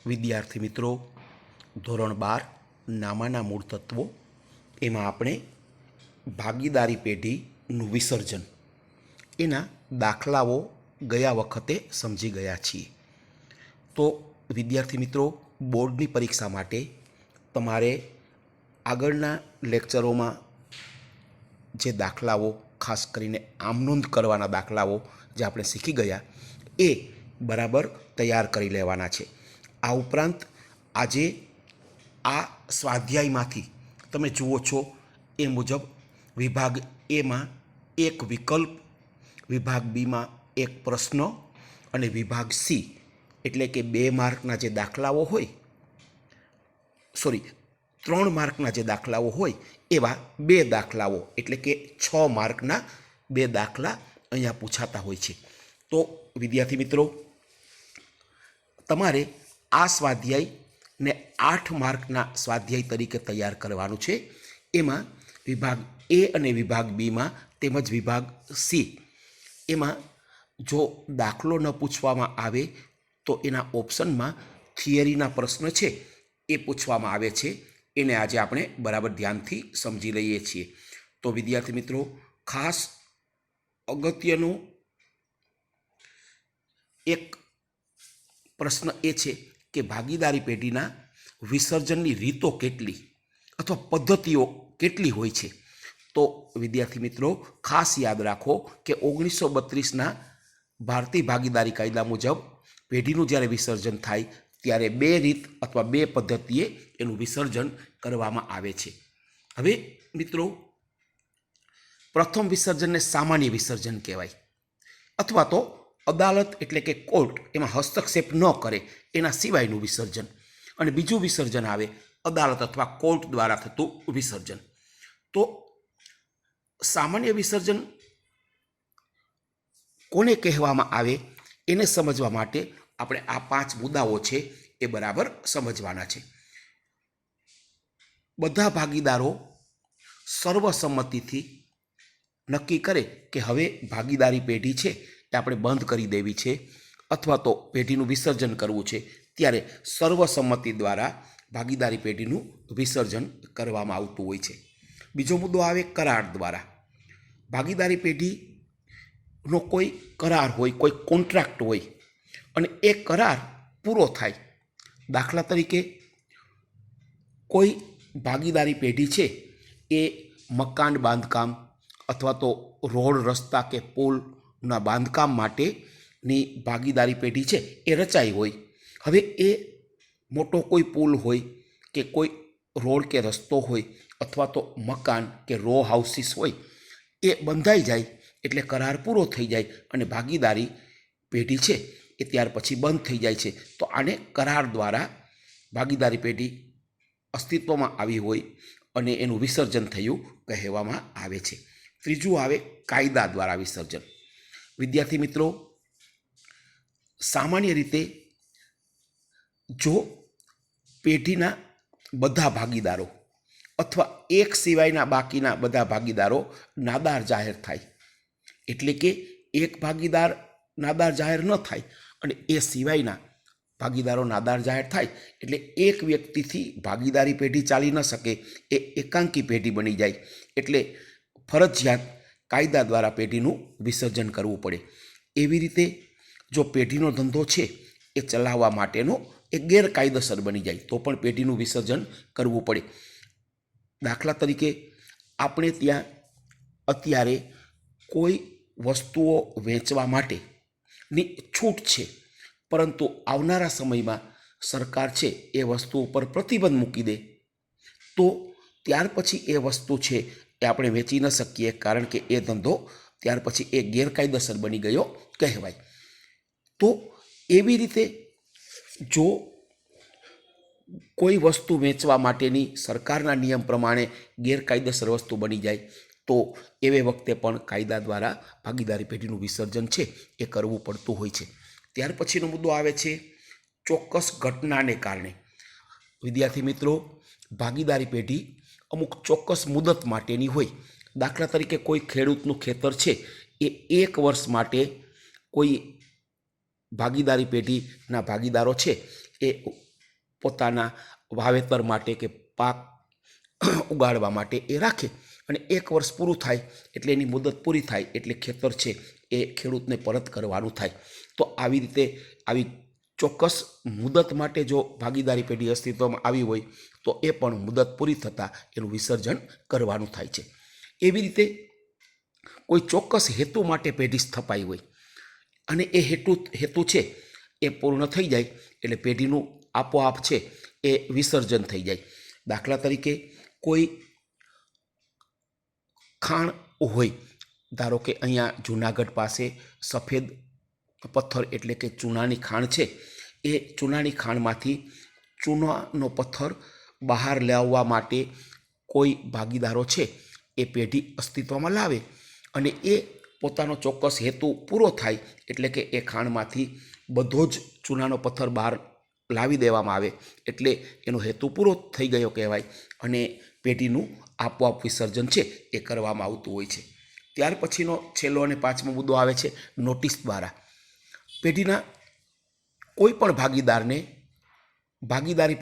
વિદ્યાર્થી મિત્રો, ધોરણ 12 નામાના મૂળ તત્વો એમાં આપણે ભાગીદારી પેઢીનું વિસર્જન એના દાખલાઓ ગયા વખતે સમજી ગયા છીએ. તો વિદ્યાર્થી મિત્રો, બોર્ડની પરીક્ષા માટે તમારે આગળના લેક્ચરોમાં જે દાખલાઓ, ખાસ કરીને આમનોંધ કરવાના દાખલાઓ જે આપણે શીખી ગયા એ બરાબર તૈયાર કરી લેવાના છે. આ ઉપરાંત આજે આ સ્વાધ્યાયમાંથી તમે જુઓ છો એ મુજબ વિભાગ એમાં એક વિકલ્પ, વિભાગ બીમાં એક પ્રશ્ન અને વિભાગ સી એટલે કે 2 માર્કના જે દાખલાઓ હોય, 3 માર્કના જે દાખલાઓ હોય એવા 2 દાખલાઓ એટલે કે 6 માર્કના 2 દાખલા અહીંયા પૂછાતા હોય છે. તો વિદ્યાર્થી મિત્રો, તમારે આ સ્વાધ્યાયને 8 માર્કના સ્વાધ્યાય તરીકે તૈયાર કરવાનું છે. એમાં વિભાગ એ અને વિભાગ બીમાં તેમજ વિભાગ સી એમાં જો દાખલો ન પૂછવામાં આવે તો એના ઓપ્શનમાં થિયરીના પ્રશ્ન છે એ પૂછવામાં આવે છે. એને આજે આપણે બરાબર ધ્યાનથી સમજી લઈએ છીએ. તો વિદ્યાર્થી મિત્રો, ખાસ અગત્યનું એક પ્રશ્ન એ છે કે ભાગીદારી પેઢીના વિસર્જનની રીતો કેટલી અથવા પદ્ધતિઓ કેટલી હોય છે. તો વિદ્યાર્થી મિત્રો, ખાસ યાદ રાખો કે 1932ના ભારતીય ભાગીદારી કાયદા મુજબ પેઢીનું જ્યારે વિસર્જન થાય ત્યારે 2 રીત અથવા 2 પદ્ધતિએ એનું વિસર્જન કરવામાં આવે છે. હવે મિત્રો, પ્રથમ વિસર્જનને સામાન્ય વિસર્જન કહેવાય અથવા તો અદાલત એટલે કે કોર્ટ એમાં હસ્તક્ષેપ ન કરે એના સિવાયનું વિસર્જન. અને બીજું વિસર્જન આવે અદાલત અથવા કોર્ટ દ્વારા થતું વિસર્જન. તો સામાન્ય વિસર્જન કોને કહેવામાં આવે એને સમજવા માટે આપણે આ 5 મુદ્દાઓ છે એ બરાબર સમજવાના છે. બધા ભાગીદારો સર્વસંમતિથી નક્કી કરે કે હવે ભાગીદારી પેઢી છે એ આપણે બંધ કરી દેવી છે અથવા તો પેઢીનું વિસર્જન કરવું છે, ત્યારે સર્વસંમતિ દ્વારા ભાગીદારી પેઢીનું વિસર્જન કરવામાં આવતું હોય છે. બીજો મુદ્દો આવે કરાર દ્વારા. ભાગીદારી પેઢીનો કોઈ કરાર હોય, કોઈ કોન્ટ્રાક્ટ હોય અને એ કરાર પૂરો થાય. દાખલા તરીકે કોઈ ભાગીદારી પેઢી છે એ મકાન બાંધકામ અથવા તો રોડ, રસ્તા કે પુલના બાંધકામ માટેની ભાગીદારી પેઢી છે એ રચાઈ હોય. હવે એ મોટો કોઈ પુલ હોય કે કોઈ રોડ કે રસ્તો હોય અથવા તો મકાન કે રો હાઉસીસ હોય એ બંધાઈ જાય એટલે કરાર પૂરો થઈ જાય અને ભાગીદારી પેઢી છે એ ત્યાર પછી બંધ થઈ જાય છે. તો આને કરાર દ્વારા ભાગીદારી પેઢી અસ્તિત્વમાં આવી હોય અને એનું વિસર્જન થયું કહેવામાં આવે છે. ત્રીજું આવે કાયદા દ્વારા વિસર્જન. વિદ્યાર્થી મિત્રો, સામાન્ય રીતે જો પેઢીના બધા ભાગીદારો અથવા એક સિવાયના બાકીના બધા ભાગીદારો નાદાર જાહેર થાય, એટલે કે એક ભાગીદાર નાદાર જાહેર ન થાય અને એ સિવાયના ભાગીદારો નાદાર જાહેર થાય એટલે એક વ્યક્તિથી ભાગીદારી પેઢી ચાલી ન શકે, એ એકાંકી પેઢી બની જાય. એટલે ફરજિયાત કાયદા દ્વારા પેઢીનું વિસર્જન કરવું પડે. એવી રીતે જો પેઢીનો ધંધો છે એ ચલાવવા માટેનો એ ગેરકાયદેસર બની જાય તો પણ પેઢીનું વિસર્જન કરવું પડે. દાખલા તરીકે આપણે ત્યાં અત્યારે કોઈ વસ્તુઓ વેચવા માટેની છૂટ છે, પરંતુ આવનારા સમયમાં સરકાર છે એ વસ્તુ ઉપર પ્રતિબંધ મૂકી દે તો ત્યાર પછી એ વસ્તુ છે એ આપણે વેચી ન શકીએ, કારણ કે એ ધંધો ત્યાર પછી એ ગેરકાયદેસર બની ગયો કહેવાય. તો એવી રીતે જો કોઈ વસ્તુ વેચવા માટેની સરકારના નિયમ પ્રમાણે ગેરકાયદેસર વસ્તુ બની જાય તો એવે વખતે પણ કાયદા દ્વારા ભાગીદારી પેઢીનું વિસર્જન છે એ કરવું પડતું હોય છે. ત્યાર પછીનો મુદ્દો આવે છે ચોક્કસ ઘટનાને કારણે. વિદ્યાર્થી મિત્રો, ભાગીદારી પેઢી અમુક ચોક્કસ મુદત માટેની હોય. દાખલા તરીકે કોઈ ખેડૂતનું ખેતર છે એ 1 વર્ષ માટે કોઈ ભાગીદારી પેઢીના ભાગીદારો છે એ પોતાના વાવેતર માટે કે પાક ઉગાડવા માટે એ રાખે અને 1 વર્ષ પૂરું થાય એટલે એની મુદત પૂરી થાય એટલે ખેતર છે એ ખેડૂતને પરત કરવાનું થાય. તો આવી રીતે આવી ચોક્કસ મુદત માટે જો ભાગીદારી પેઢી અસ્તિત્વમાં આવી હોય તો એ પણ મુદત પૂરી થતાં એનું વિસર્જન કરવાનું થાય છે. એવી રીતે કોઈ ચોક્કસ હેતુ માટે પેઢી સ્થપાઈ હોય અને એ હેતુ છે એ પૂર્ણ થઈ જાય એટલે પેઢીનું આપોઆપ છે એ વિસર્જન થઈ જાય. દાખલા તરીકે કોઈ ખાણ હોય, ધારો કે અહીંયા જૂનાગઢ પાસે સફેદ પથ્થર એટલે કે ચૂનાની ખાણ છે, એ ચૂનાની ખાણમાંથી ચૂનાનો પથ્થર બહાર લાવવા માટે કોઈ ભાગીદારો છે એ પેઢી અસ્તિત્વમાં લાવે અને એ પોતાનો ચોક્કસ હેતુ પૂરો થાય એટલે કે એ ખાણમાંથી બધો જ ચૂનાનો પથ્થર બહાર લાવી દેવામાં આવે એટલે એનો હેતુ પૂરો થઈ ગયો કહેવાય અને પેઢીનું આપોઆપ વિસર્જન છે એ કરવામાં આવતું હોય છે. ત્યાર પછીનો છેલ્લો અને 5મો મુદ્દો આવે છે નોટિસ દ્વારા. પેઢીના કોઈ પણ ભાગીદારને ભાગીદારી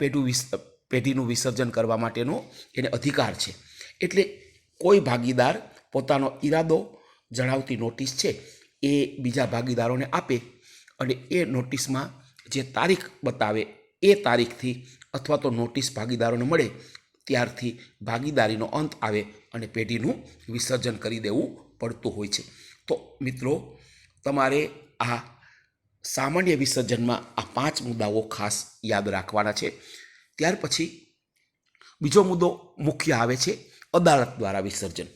પેઢીનું વિસર્જન કરવા માટેનો એને અધિકાર છે. એટલે કોઈ ભાગીદાર પોતાનો ઈરાદો જણાવતી નોટિસ છે એ બીજા ભાગીદારોને આપે અને એ નોટિસમાં જે તારીખ બતાવે એ તારીખથી અથવા તો નોટિસ ભાગીદારોને મળે ત્યારથી ભાગીદારીનો અંત આવે અને પેઢીનું વિસર્જન કરી દેવું પડતું હોય છે. તો મિત્રો, તમારે આ સામાન્ય વિસર્જનમાં આ 5 મુદ્દાઓ ખાસ યાદ રાખવાના છે. ત્યાર પછી બીજો મુદ્દો મુખ્ય આવે છે અદાલત દ્વારા વિસર્જન.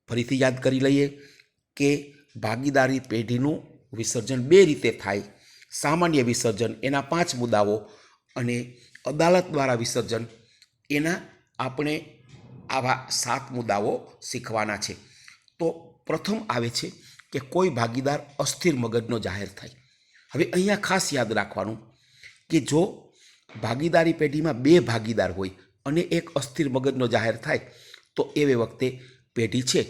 ફરીથી યાદ કરી લઈએ કે ભાગીદારી પેઢીનું વિસર્જન 2 રીતે થાય. સામાન્ય વિસર્જન એના 5 મુદ્દાઓ અને અદાલત દ્વારા વિસર્જન એના આપણે આવા 7 મુદ્દાઓ શીખવાના છે. તો પ્રથમ આવે છે કે કોઈ ભાગીદાર અસ્થિર મગજનો જાહેર થાય. હવે અહીંયા ખાસ યાદ રાખવાનું કે જો ભાગીદારી પેઢીમાં 2 ભાગીદાર હોય અને એક અસ્થિર મગજનો જાહેર થાય તો એ વખતે પેઢી છે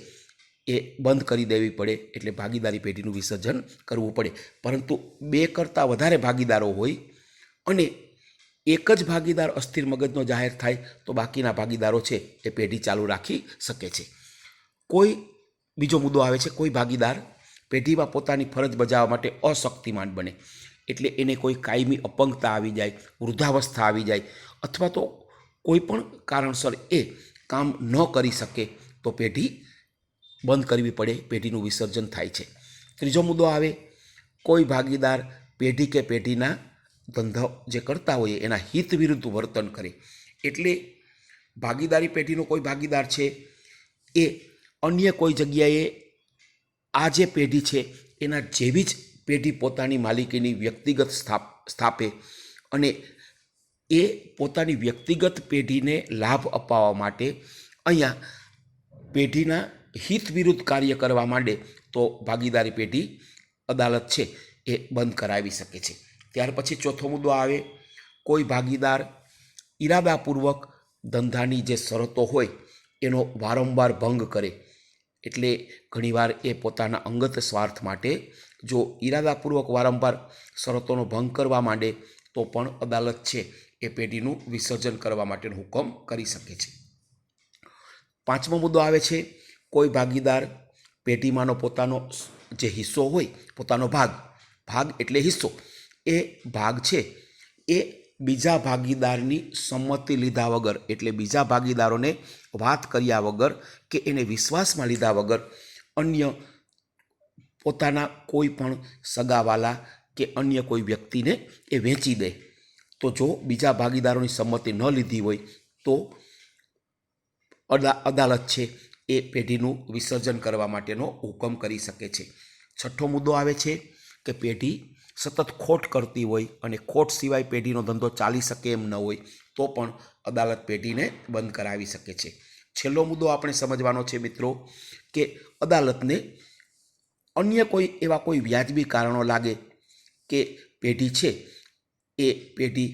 એ બંધ કરી દેવી પડે એટલે ભાગીદારી પેઢીનું વિસર્જન કરવું પડે. પરંતુ 2 કરતાં વધારે ભાગીદારો હોય અને એક જ ભાગીદાર અસ્થિર મગજનો જાહેર થાય તો બાકીના ભાગીદારો છે એ પેઢી ચાલુ રાખી શકે છે. બીજો મુદ્દો આવે છે કોઈ ભાગીદાર પેઢીમાં પોતાની ફરજ બજાવવા માટે અશક્તિમાન બને. એટલે એને કોઈ કાયમી અપંગતા આવી જાય, વૃદ્ધાવસ્થા આવી જાય અથવા તો કોઈ પણ કારણસર એ કામ ન કરી શકે તો પેઢી બંધ કરવી પડે, પેઢીનું વિસર્જન થાય છે. ત્રીજો મુદ્દો આવે કોઈ ભાગીદાર પેઢી કે પેઢીના ધંધો જે કરતા હોય એના હિત વિરુદ્ધ વર્તન કરે. એટલે ભાગીદારી પેઢીનો કોઈ ભાગીદાર છે એ અન્ય કોઈ જગ્યાએ આ જે પેઢી છે એના જેવી જ પેઢી પોતાની માલિકીની વ્યક્તિગત સ્થાપે અને એ પોતાની વ્યક્તિગત પેઢીને લાભ અપાવવા માટે અહીંયા પેઢીના હિત વિરુદ્ધ કાર્ય કરવા માંડે તો ભાગીદારી પેઢી અદાલત છે એ બંધ કરાવી શકે છે. ત્યાર પછી ચોથો મુદ્દો આવે કોઈ ભાગીદાર ઈરાદાપૂર્વક ધંધાની જે શરતો હોય એનો વારંવાર ભંગ કરે. એટલે ઘણીવાર એ પોતાના અંગત સ્વાર્થ માટે જો ઈરાદાપૂર્વક વારંવાર શરતોનો ભંગ કરવા માંડે તો પણ અદાલત છે એ પેઢીનું વિસર્જન કરવા માટેનો હુકમ કરી શકે છે. 5મો મુદ્દો આવે છે કોઈ ભાગીદાર પેઢીમાંનો પોતાનો જે હિસ્સો હોય, પોતાનો ભાગ એટલે હિસ્સો, એ ભાગ છે એ બીજા ભાગીદારની સંમતિ લીધા વગર એટલે બીજા ભાગીદારોને વાત કર્યા વગર કે એને વિશ્વાસમાં લીધા વગર અન્ય પોતાના કોઈ પણ સગાવાલા કે અન્ય કોઈ વ્યક્તિને એ વેચી દે. તો જો બીજા ભાગીદારોની સંમતિ ન લીધી હોય તો અદાલત છે એ પેઢીનું વિસર્જન કરવા માટેનો હુકમ કરી શકે છે. 6થો મુદ્દો આવે છે કે પેઢી સતત ખોટ કરતી હોય અને ખોટ સિવાય પેઢીનો ધંધો ચાલી શકે એમ ન હોય તો પણ અદાલત પેઢીને બંધ કરાવી શકે છે. છેલ્લો મુદ્દો આપણે સમજવાનો છે મિત્રો કે અદાલતને અન્ય કોઈ વ્યાજબી કારણો લાગે કે પેઢી છે એ પેઢી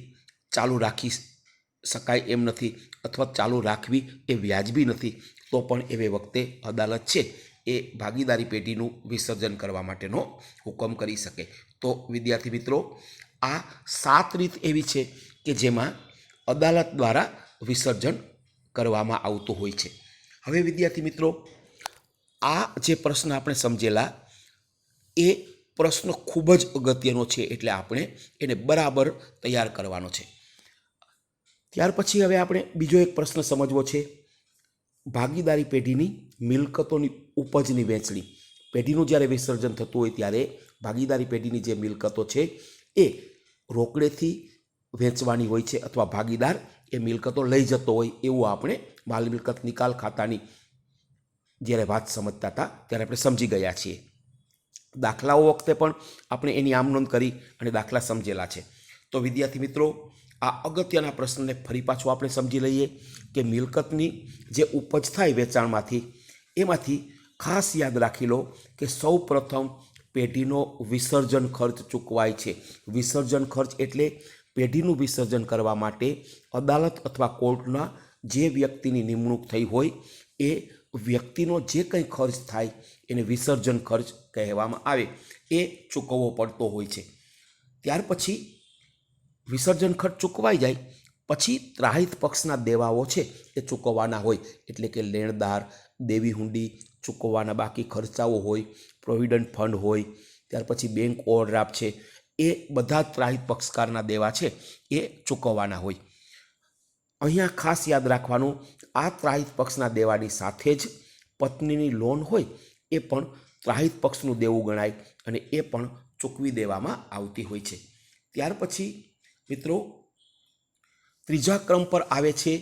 ચાલુ રાખી શકાય એમ નથી અથવા ચાલુ રાખવી એ વ્યાજબી નથી તો પણ એવે વખતે અદાલત છે એ ભાગીદારી પેઢીનું વિસર્જન કરવા માટેનો હુકમ કરી શકે. તો વિદ્યાર્થી મિત્રો, આ 7 રીત એવી છે કે જેમાં અદાલત દ્વારા વિસર્જન કરવામાં આવતું હોય છે. હવે વિદ્યાર્થી મિત્રો, આ જે પ્રશ્ન આપણે સમજેલા એ પ્રશ્ન ખૂબ જ અગત્યનો છે, એટલે આપણે એને બરાબર તૈયાર કરવાનો છે. ત્યાર પછી હવે આપણે બીજો એક પ્રશ્ન સમજવો છે. ભાગીદારી પેઢીની મિલકતોની ઉપજની વહેંચણી. પેઢીનું જ્યારે વિસર્જન થતું હોય ત્યારે ભાગીદારી પેઢીની જે મિલકતો છે એ રોકડેથી વહેંચવાની હોય છે, અથવા ભાગીદાર એ મિલકતો લઈ જતો હોય એવું આપણે માલ મિલકત નિકાલ ખાતાની જ્યારે વાત સમજતા હતા ત્યારે આપણે સમજી ગયા છીએ. દાખલાઓ વખતે પણ આપણે એની આમ નોંધ કરી અને દાખલા સમજેલા છે. તો વિદ્યાર્થી મિત્રો, આ અગત્યના પ્રશ્નને ફરી પાછો આપણે સમજી લઈએ કે મિલકતની જે ઉપજ થાય વેચાણમાંથી, એમાંથી ખાસ યાદ રાખી લો કે સૌ પ્રથમ પેઢીનો વિસર્જન ખર્ચ ચૂકવાય છે. વિસર્જન ખર્ચ એટલે પેઢીનું વિસર્જન કરવા માટે અદાલત અથવા કોર્ટના જે વ્યક્તિની નિમણૂક થઈ હોય એ વ્યક્તિનો જે કંઈ ખર્ચ થાય એને વિસર્જન ખર્ચ કહેવામાં આવે, એ ચૂકવવો પડતો હોય છે. ત્યાર પછી વિસર્જન ખર્ચ ચૂકવાઈ જાય પછી ત્રાહિત પક્ષના દેવાઓ છે એ ચૂકવવાના હોય, એટલે કે લેણદાર, દેવી હુંડી, ચૂકવવાના બાકી ખર્ચાઓ હોય, પ્રોવિડન્ટ ફંડ હોય, ત્યાર પછી બેંક ઓવરડ્રાફ્ટ છે, એ બધા ત્રાહિત પક્ષકારના દેવા છે એ ચૂકવવાના હોય. અહીંયા ખાસ યાદ રાખવાનું, આ ત્રાહિત પક્ષના દેવાની સાથે જ પત્નીની લોન હોય એ પણ ત્રાહિત પક્ષનું દેવું ગણાય અને એ પણ ચૂકવી દેવામાં આવતી હોય છે. ત્યાર પછી મિત્રો, ત્રીજા ક્રમ પર આવે છે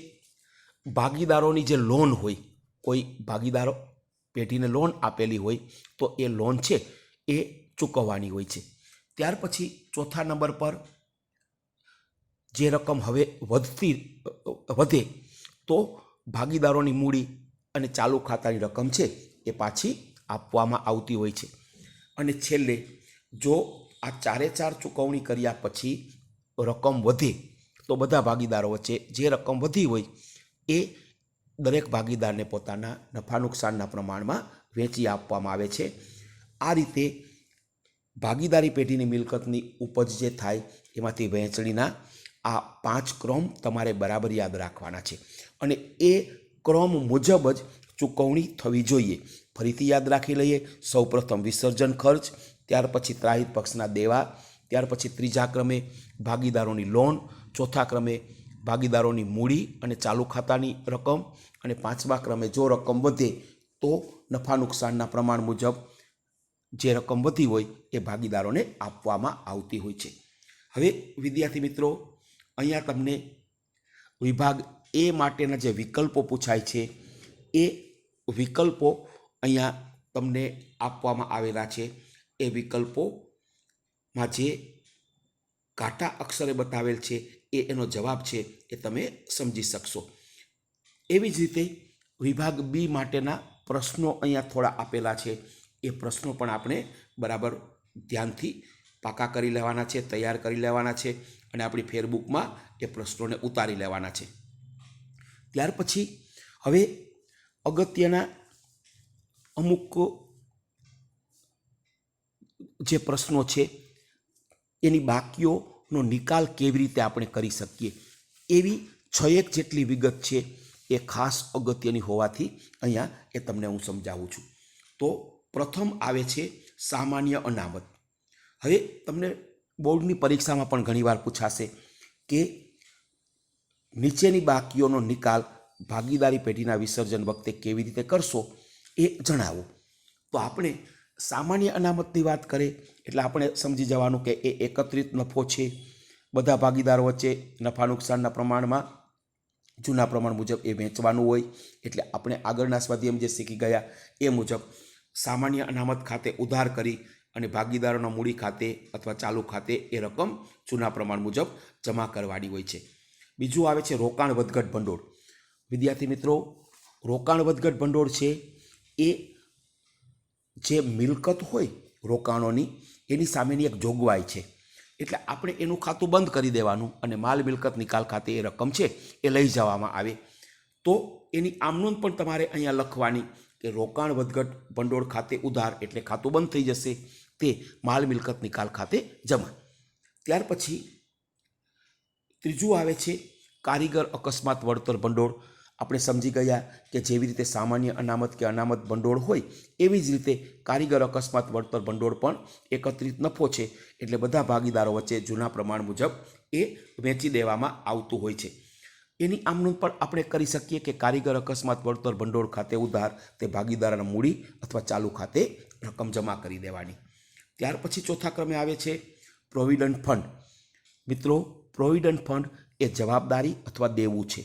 ભાગીદારોની જે લોન હોય. કોઈ ભાગીદારો પેઢીને લોન આપેલી હોય તો એ લોન છે એ ચૂકવવાની હોય છે. ત્યાર પછી ચોથા નંબર પર જે રકમ હવે વધે તો ભાગીદારોની મૂડી અને ચાલુ ખાતાની રકમ છે એ પાછી આપવામાં આવતી હોય છે. અને છેલ્લે જો આ ચારે ચાર ચૂકવણી કર્યા પછી રકમ વધે તો બધા ભાગીદારો વચ્ચે જે રકમ વધી હોય એ દરેક ભાગીદારને પોતાના નફા નુકસાનના પ્રમાણમાં વહેંચી આપવામાં આવે છે. આ રીતે ભાગીદારી પેઢીની મિલકતની ઉપજ જે થાય એમાંથી વહેંચણીના આ 5 ક્રમ તમારે બરાબર યાદ રાખવાના છે અને એ ક્રમ મુજબ જ ચૂકવણી થવી જોઈએ. ફરીથી યાદ રાખી લઈએ. સૌપ્રથમ વિસર્જન ખર્ચ, ત્યાર પછી ત્રાહિત પક્ષના દેવા, ત્યાર પછી ત્રીજા ક્રમે ભાગીદારોની લોન, ચોથા ક્રમે ભાગીદારોની મૂડી અને ચાલુ ખાતાની રકમ, અને પાંચમા ક્રમે જો રકમ વધે તો નફા નુકસાનના પ્રમાણ મુજબ જે રકમ વધી હોય એ ભાગીદારોને આપવામાં આવતી હોય છે. હવે વિદ્યાર્થી મિત્રો, અહીંયા તમને વિભાગ એ માટેના જે વિકલ્પો પૂછાય છે એ વિકલ્પો અહીંયા તમને આપવામાં આવેલા છે. એ વિકલ્પોમાં જે કાંટા અક્ષરે બતાવેલ છે એનો જવાબ છે એ તમે સમજી શકશો. એવી જ રીતે વિભાગ બી માટેના પ્રશ્નો અહીંયા થોડા આપેલા છે. એ પ્રશ્નો પણ આપણે બરાબર ધ્યાનથી પાકા કરી લેવાના છે, તૈયાર કરી લેવાના છે અને આપણી ફેરબુકમાં એ પ્રશ્નોને ઉતારી લેવાના છે. ત્યાર પછી હવે અગત્યના અમુક જે પ્રશ્નો છે એની બાકીઓનો નિકાલ કેવી રીતે આપણે કરી શકીએ, એવી 6 જેટલી વિગત છે એ ખાસ અગત્યની હોવાથી અહીંયા એ તમને હું સમજાવું છું. તો પ્રથમ આવે છે સામાન્ય અનામત. હવે તમને બોર્ડની પરીક્ષામાં પણ ઘણીવાર પૂછાશે કે નીચેની બાકીઓનો નિકાલ ભાગીદારી પેઢીના વિસર્જન વખતે કેવી રીતે કરશો એ જણાવો. તો આપણે સામાન્ય અનામતની વાત કરીએ એટલે આપણે સમજી જવાનું કે એ એકત્રિત નફો છે. બધા ભાગીદારો વચ્ચે નફા નુકસાનના પ્રમાણમાં જૂના પ્રમાણ મુજબ એ વેચવાનું હોય. એટલે આપણે આગળના સ્વાધ્યાયમાં જે શીખી ગયા એ મુજબ સામાન્ય અનામત ખાતે ઉધાર કરી અને ભાગીદારોના મૂડી ખાતે અથવા ચાલુ ખાતે એ રકમ જૂના પ્રમાણ મુજબ જમા કરવાની હોય છે. બીજું આવે છે રોકાણ વધઘટ ભંડોળ. વિદ્યાર્થી મિત્રો, રોકાણ વધઘટ ભંડોળ છે એ જે મિલકત હોય રોકાણોની એની સામેની એક જોગવાઈ છે. એટલે આપણે એનું ખાતું બંધ કરી દેવાનું અને માલ મિલકત નિકાલ ખાતે એ રકમ છે એ લઈ જવામાં આવે. તો એની આમનોંધ પણ તમારે અહીંયા લખવાની કે રોકાણ વધઘટ ભંડોળ ખાતે ઉધાર એટલે ખાતું બંધ થઈ જશે, તે માલ મિલકત નિકાલ ખાતે જમા. ત્યાર પછી ત્રીજું આવે છે કારીગર અકસ્માત વળતર ભંડોળ. આપણે સમજી ગયા કે જેવી રીતે સામાન્ય અનામત કે અનામત ભંડોળ હોય એવી જ રીતે કારીગર અકસ્માત વળતર ભંડોળ પણ એકત્રિત નફો છે. એટલે બધા ભાગીદારો વચ્ચે જૂના પ્રમાણ મુજબ એ વેચી દેવામાં આવતું હોય છે. એની આમ નોંધ પણ આપણે કરી શકીએ કે કારીગર અકસ્માત વળતર ભંડોળ ખાતે ઉધાર તે ભાગીદારના મૂડી અથવા ચાલુ ખાતે રકમ જમા કરી દેવાની. ત્યાર પછી ચોથા ક્રમે આવે છે પ્રોવિડન્ટ ફંડ. મિત્રો, પ્રોવિડન્ટ ફંડ એ જવાબદારી અથવા દેવું છે.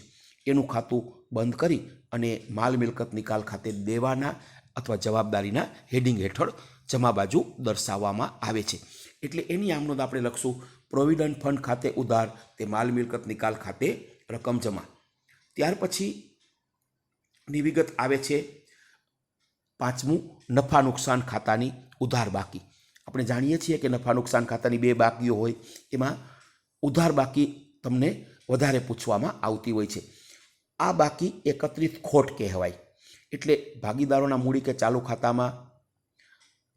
એનું ખાતું બંધ કરી અને માલ મિલકત નિકાલ ખાતે દેવાના અથવા જવાબદારીના હેડિંગ હેઠળ જમા બાજુ દર્શાવવામાં આવે છે. એટલે એની આમ નોંધ આપણે લખશું પ્રોવિડન્ટ ફંડ ખાતે ઉધાર તે માલ મિલકત નિકાલ ખાતે રકમ જમા. ત્યાર પછીની વિગત આવે છે પાંચમું નફા નુકસાન ખાતાની ઉધાર બાકી. આપણે જાણીએ છીએ કે નફા નુકસાન ખાતાની બે બાકીઓ હોય, એમાં ઉધાર બાકી તમને વધારે પૂછવામાં આવતી હોય છે. આ બાકી એકત્રિત ખોટ કહેવાય. એટલે ભાગીદારોના મૂડી કે ચાલુ ખાતામાં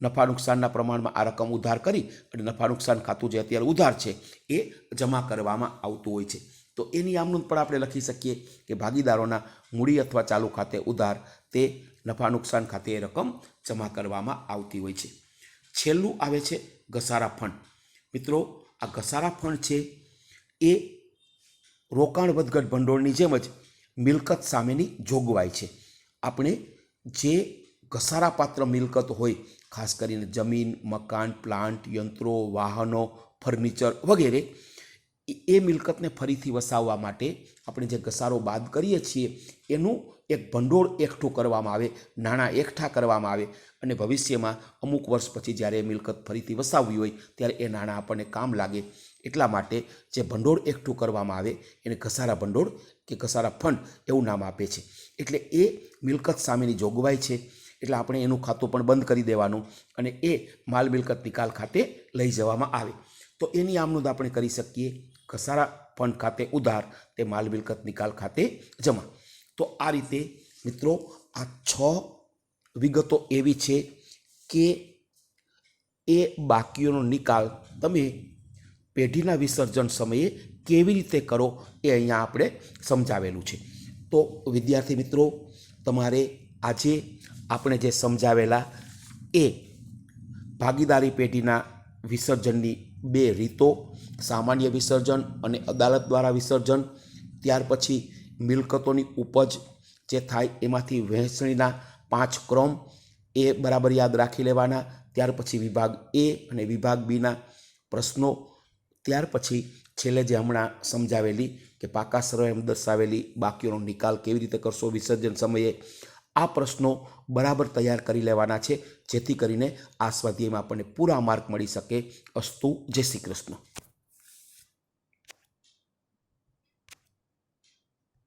નફા નુકસાનના પ્રમાણમાં આ રકમ ઉધાર કરી અને નફા નુકસાન ખાતું જે અત્યારે ઉધાર છે એ જમા કરવામાં આવતું હોય છે. તો એની આમ નોંધ પણ આપણે લખી શકીએ કે ભાગીદારોના મૂડી અથવા ચાલુ ખાતે ઉધાર તે નફા નુકસાન ખાતે એ રકમ જમા કરવામાં આવતી હોય છે. છેલ્લું આવે છે ઘસારા ફંડ. મિત્રો, આ ઘસારા ફંડ છે એ રોકાણ વધઘટ ભંડોળની જેમ જ મિલકત સામેની જોગવાઈ છે. આપણે જે ઘસારાપાત્ર મિલકત હોય, ખાસ કરીને જમીન, મકાન, પ્લાન્ટ, યંત્રો, વાહનો, ફર્નિચર વગેરે, એ મિલકતને ફરીથી વસાવવા માટે આપણે જે ઘસારો બાદ કરીએ છીએ એનું એક ભંડોળ એકઠું કરવામાં આવે, નાણાં એકઠા કરવામાં આવે અને ભવિષ્યમાં અમુક વર્ષ પછી જ્યારે એ મિલકત ફરીથી વસાવવી હોય ત્યારે એ નાણાં આપણને કામ લાગે. એટલા માટે જે ભંડોળ એકઠું કરવામાં આવે એને ઘસારા ભંડોળ કે ઘસારા ફંડ એવું નામ આપે છે. એટલે એ મિલકત સામેની જોગવાઈ છે. એટલે આપણે એનું ખાતું પણ બંધ કરી દેવાનું અને એ માલ મિલકત નિકાલ ખાતે લઈ જવામાં આવે. તો એની આમ નોંધ આપણે કરી શકીએ ઘસારા ફંડ ખાતે ઉધાર તે માલ મિલકત નિકાલ ખાતે જમા. તો આ રીતે મિત્રો આ 6 વિગતો એવી છે કે એ બાકીઓનો નિકાલ તમે પેઢીના વિસર્જન સમયે કેવી રીતે કરો એ અહીંયા આપણે સમજાવેલું છે. તો વિદ્યાર્થી મિત્રો, તમારે આજે આપણે જે સમજાવેલા એ ભાગીદારી પેઢીના વિસર્જનની 2 રીતો, સામાન્ય વિસર્જન અને અદાલત દ્વારા વિસર્જન, ત્યાર પછી મિલકતોની ઉપજ જે થાય એમાંથી વહેંચણીના 5 ક્રમ એ બરાબર યાદ રાખી લેવાના. ત્યાર પછી વિભાગ એ અને વિભાગ બીના પ્રશ્નો, ત્યાર પછી છેલ્લે જે હમણાં સમજાવેલી કે પાકા સરળ એમ દર્શાવેલી બાકીઓનો નિકાલ કેવી રીતે કરશો વિસર્જન સમયે, આ પ્રશ્નો બરાબર તૈયાર કરી લેવાના છે જેથી કરીને આ સ્વાધ્યાયમાં આપણને પૂરા માર્ક મળી શકે. અસ્તુ. જય શ્રી કૃષ્ણ.